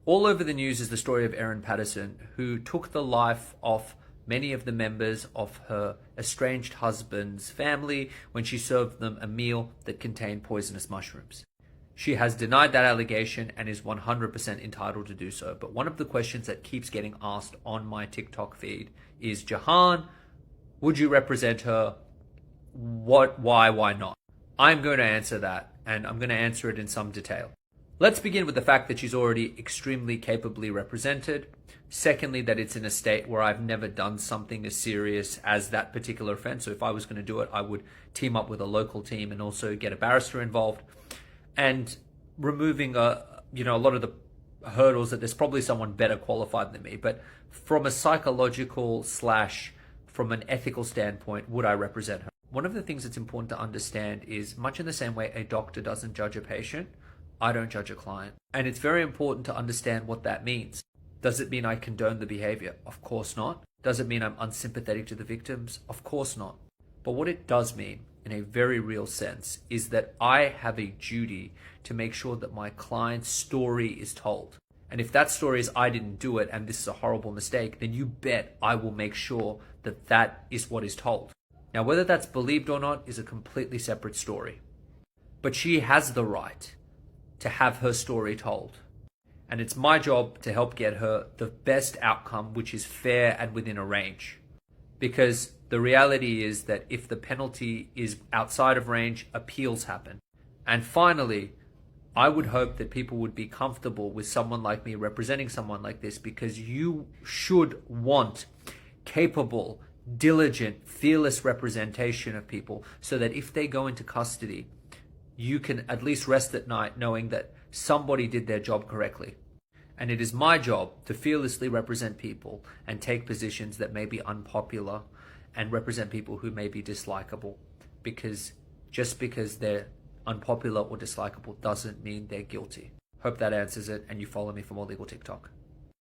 All over the news is the story of Erin Patterson, who took the life of many of the members of her estranged husband's family when she served them a meal that contained poisonous mushrooms. She has denied that allegation and is 100% entitled to do so. But one of the questions that keeps getting asked on my TikTok feed is, Jahan, would you represent her? What, why not? I'm going to answer that, and I'm going to answer it in some detail. Let's begin with the fact that she's already extremely capably represented. Secondly, that it's in a state where I've never done something as serious as that particular offense. So if I was going to do it, I would team up with a local team and also get a barrister involved. And removing a lot of the hurdles that there's probably someone better qualified than me. But from a psychological / from an ethical standpoint, would I represent her? One of the things that's important to understand is, much in the same way a doctor doesn't judge a patient, I don't judge a client. And it's very important to understand what that means. Does it mean I condone the behavior? Of course not. Does it mean I'm unsympathetic to the victims? Of course not. But what it does mean, in a very real sense, is that I have a duty to make sure that my client's story is told. And if that story is I didn't do it and this is a horrible mistake, then you bet I will make sure that that is what is told. Now, whether that's believed or not is a completely separate story. But she has the right to have her story told. And it's my job to help get her the best outcome, which is fair and within a range. Because the reality is that if the penalty is outside of range, appeals happen. And finally, I would hope that people would be comfortable with someone like me representing someone like this, because you should want capable, diligent, fearless representation of people, so that if they go into custody, you can at least rest at night knowing that somebody did their job correctly. And it is my job to fearlessly represent people and take positions that may be unpopular and represent people who may be dislikable, because just because they're unpopular or dislikable doesn't mean they're guilty. Hope that answers it, and you follow me for more legal TikTok.